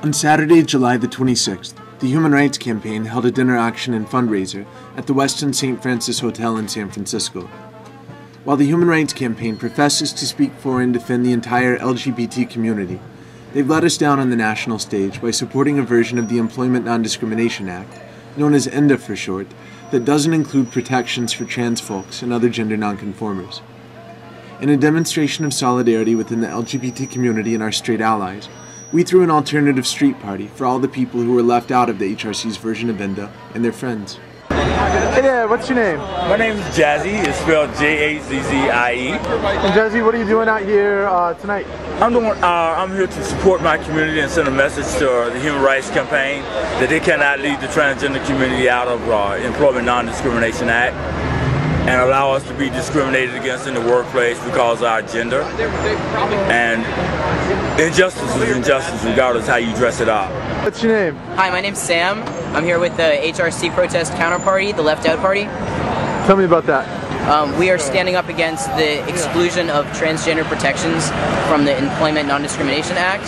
On Saturday, July the 26th, the Human Rights Campaign held a dinner auction and fundraiser at the Westin St. Francis Hotel in San Francisco. While the Human Rights Campaign professes to speak for and defend the entire LGBT community, they've let us down on the national stage by supporting a version of the Employment Non-Discrimination Act, known as ENDA for short, that doesn't include protections for trans folks and other gender nonconformers. In a demonstration of solidarity within the LGBT community and our straight allies, we threw an alternative street party for all the people who were left out of the HRC's version of ENDA and their friends. Hey there, what's your name? My name is Jazzy. It's spelled J-A-Z-Z-I-E. And Jazzy, what are you doing out here tonight? I'm here to support my community and send a message to the Human Rights Campaign that they cannot leave the transgender community out of Employment Non-Discrimination Act and allow us to be discriminated against in the workplace because of our gender. And injustice is injustice regardless how you dress it up. What's your name? Hi, my name's Sam. I'm here with the HRC protest counterparty, the Left Out Party. Tell me about that. We are standing up against the exclusion of transgender protections from the Employment Non-Discrimination Act.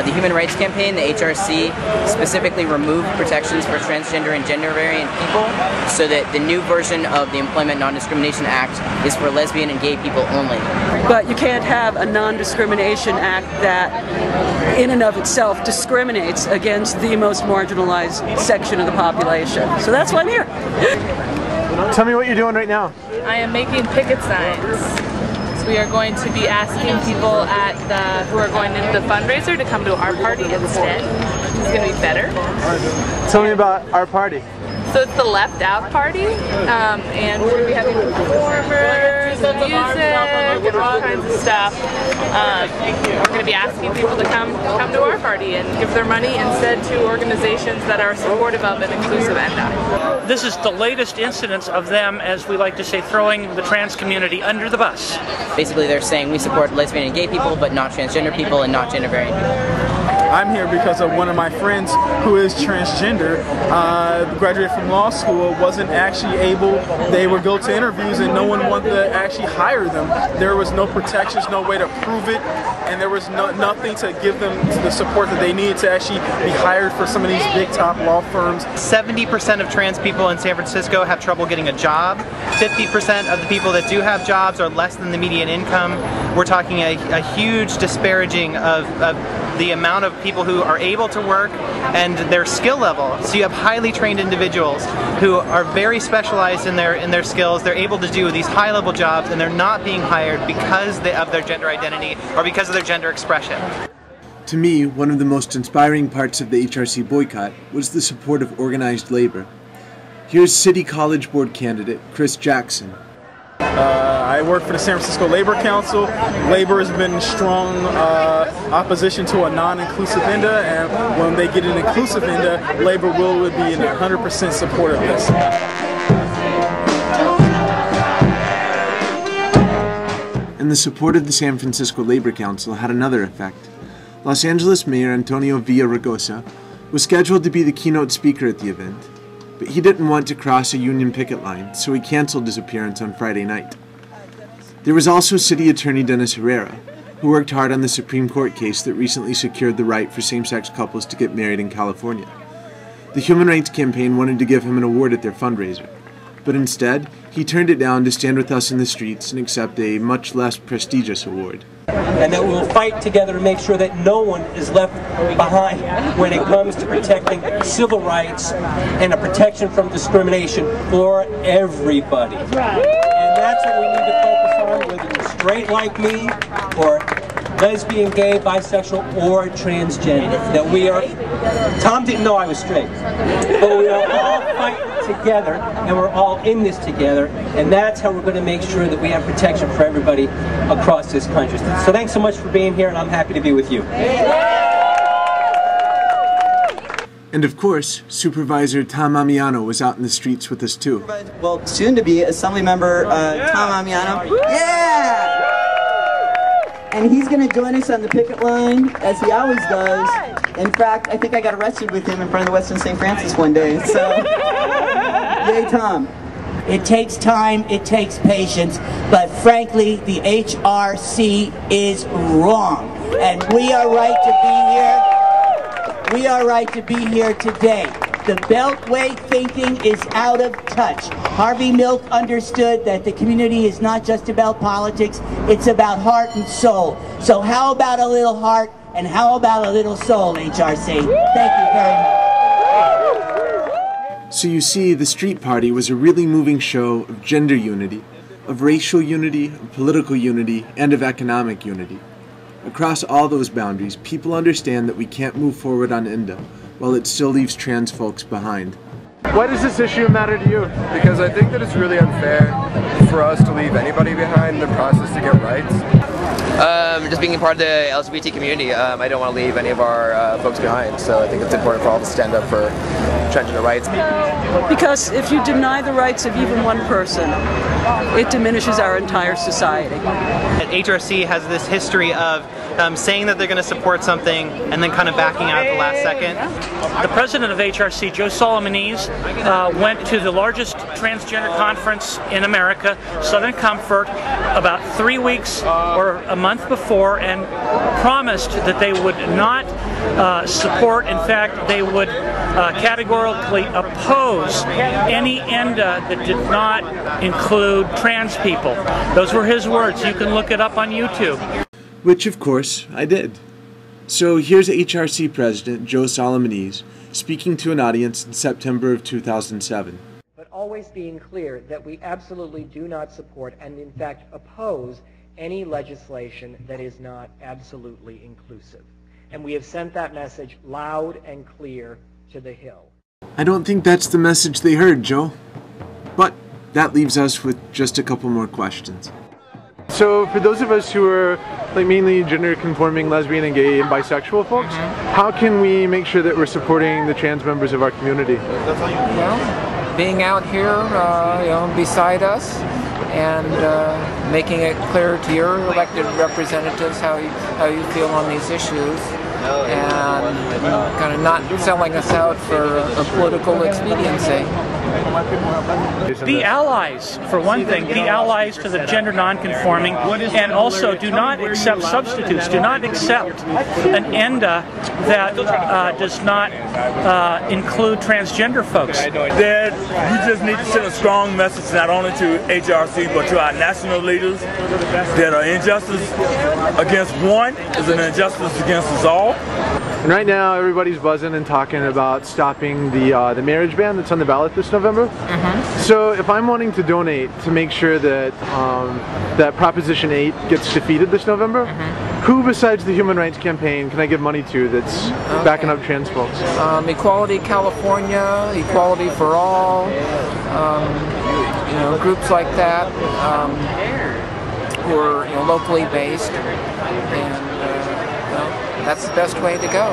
The Human Rights Campaign, the HRC, specifically removed protections for transgender and gender variant people so that the new version of the Employment Non-Discrimination Act is for lesbian and gay people only. But you can't have a non-discrimination act that in and of itself discriminates against the most marginalized section of the population. So that's why I'm here. Tell me what you're doing right now. I am making picket signs. So we are going to be asking people who are going into the fundraiser to come to our party instead. It's going to be better. Tell me about our party. So it's the Left Out Party, and we're going to be having performers, music, and all kinds of stuff. We're going to be asking people to come to our party and give their money instead to organizations that are supportive of an inclusive ENDA. This is the latest incidence of them, as we like to say, throwing the trans community under the bus. Basically, they're saying we support lesbian and gay people, but not transgender people and not gender variant people. I'm here because of one of my friends who is transgender, graduated from law school, wasn't actually able, they would go to interviews and no one wanted to actually hire them. There was no protections, no way to prove it, and there was nothing to give them the support that they needed to actually be hired for some of these big top law firms. 70% of trans people in San Francisco have trouble getting a job. 50% of the people that do have jobs are less than the median income. We're talking a huge disparaging of the amount of people who are able to work and their skill level. So you have highly trained individuals who are very specialized in their skills. They're able to do these high-level jobs and they're not being hired because of their gender identity or because of their gender expression. To me, one of the most inspiring parts of the HRC boycott was the support of organized labor. Here's City College Board candidate Chris Jackson. I work for the San Francisco Labor Council. Labor has been in strong opposition to a non-inclusive ENDA, and when they get an inclusive ENDA, Labor would be in 100% support of this. And the support of the San Francisco Labor Council had another effect. Los Angeles Mayor Antonio Villaraigosa was scheduled to be the keynote speaker at the event, but he didn't want to cross a union picket line, so he canceled his appearance on Friday night. There was also City Attorney Dennis Herrera, who worked hard on the Supreme Court case that recently secured the right for same-sex couples to get married in California. The Human Rights Campaign wanted to give him an award at their fundraiser, but instead, he turned it down to stand with us in the streets and accept a much less prestigious award. And that we will fight together to make sure that no one is left behind when it comes to protecting civil rights and a protection from discrimination for everybody. And that's what we need to focus on, whether you're straight like me or lesbian, gay, bisexual, or transgender. That we are, Tom didn't know I was straight, but we are all fighting together and we're all in this together, and that's how we're going to make sure that we have protection for everybody across this country. So thanks so much for being here, and I'm happy to be with you. And of course, Supervisor Tom Amiano was out in the streets with us too. Well, soon to be Assemblymember Tom Amiano. Yeah! And he's going to join us on the picket line, as he always does. In fact, I think I got arrested with him in front of the Westin St. Francis one day, so yay Tom. It takes time, it takes patience, but frankly, the HRC is wrong. And we are right to be here. We are right to be here today. The Beltway thinking is out of touch. Harvey Milk understood that the community is not just about politics, it's about heart and soul. So how about a little heart and how about a little soul, HRC? Thank you very much. So you see, the street party was a really moving show of gender unity, of racial unity, of political unity, and of economic unity. Across all those boundaries, people understand that we can't move forward on INDA, while it still leaves trans folks behind. Why does this issue matter to you? Because I think that it's really unfair for us to leave anybody behind in the process to get rights. Just being a part of the LGBT community, I don't want to leave any of our folks behind, so I think it's important for all to stand up for transgender rights. Because if you deny the rights of even one person, it diminishes our entire society. HRC has this history of saying that they're going to support something and then kind of backing out at the last second. The president of HRC, Joe Solomonese, went to the largest transgender conference in America, Southern Comfort, about 3 weeks or a month before, and promised that they would not support, in fact, they would categorically oppose any ENDA that did not include trans people. Those were his words. You can look it up on YouTube. Which, of course, I did. So here's HRC President Joe Solomonese speaking to an audience in September of 2007. But always being clear that we absolutely do not support and in fact oppose any legislation that is not absolutely inclusive. And we have sent that message loud and clear to the Hill. I don't think that's the message they heard, Joe. But that leaves us with just a couple more questions. So for those of us who are mainly gender-conforming lesbian and gay and bisexual folks, how can we make sure that we're supporting the trans members of our community? Well, being out here, beside us, and making it clear to your elected representatives how you feel on these issues, and kind of not selling us out for a political expediency. Be allies, for one thing, be allies to the gender non-conforming, and also do not accept substitutes. Do not accept an ENDA that does not include transgender folks. That we just need to send a strong message not only to HRC but to our national leaders that an injustice against one is an injustice against us all. And right now, everybody's buzzing and talking about stopping the marriage ban that's on the ballot this November. So if I'm wanting to donate to make sure that that Proposition 8 gets defeated this November, who besides the Human Rights Campaign can I give money to that's backing up trans folks? Equality California, Equality for All, groups like that who are locally based, and that's the best way to go.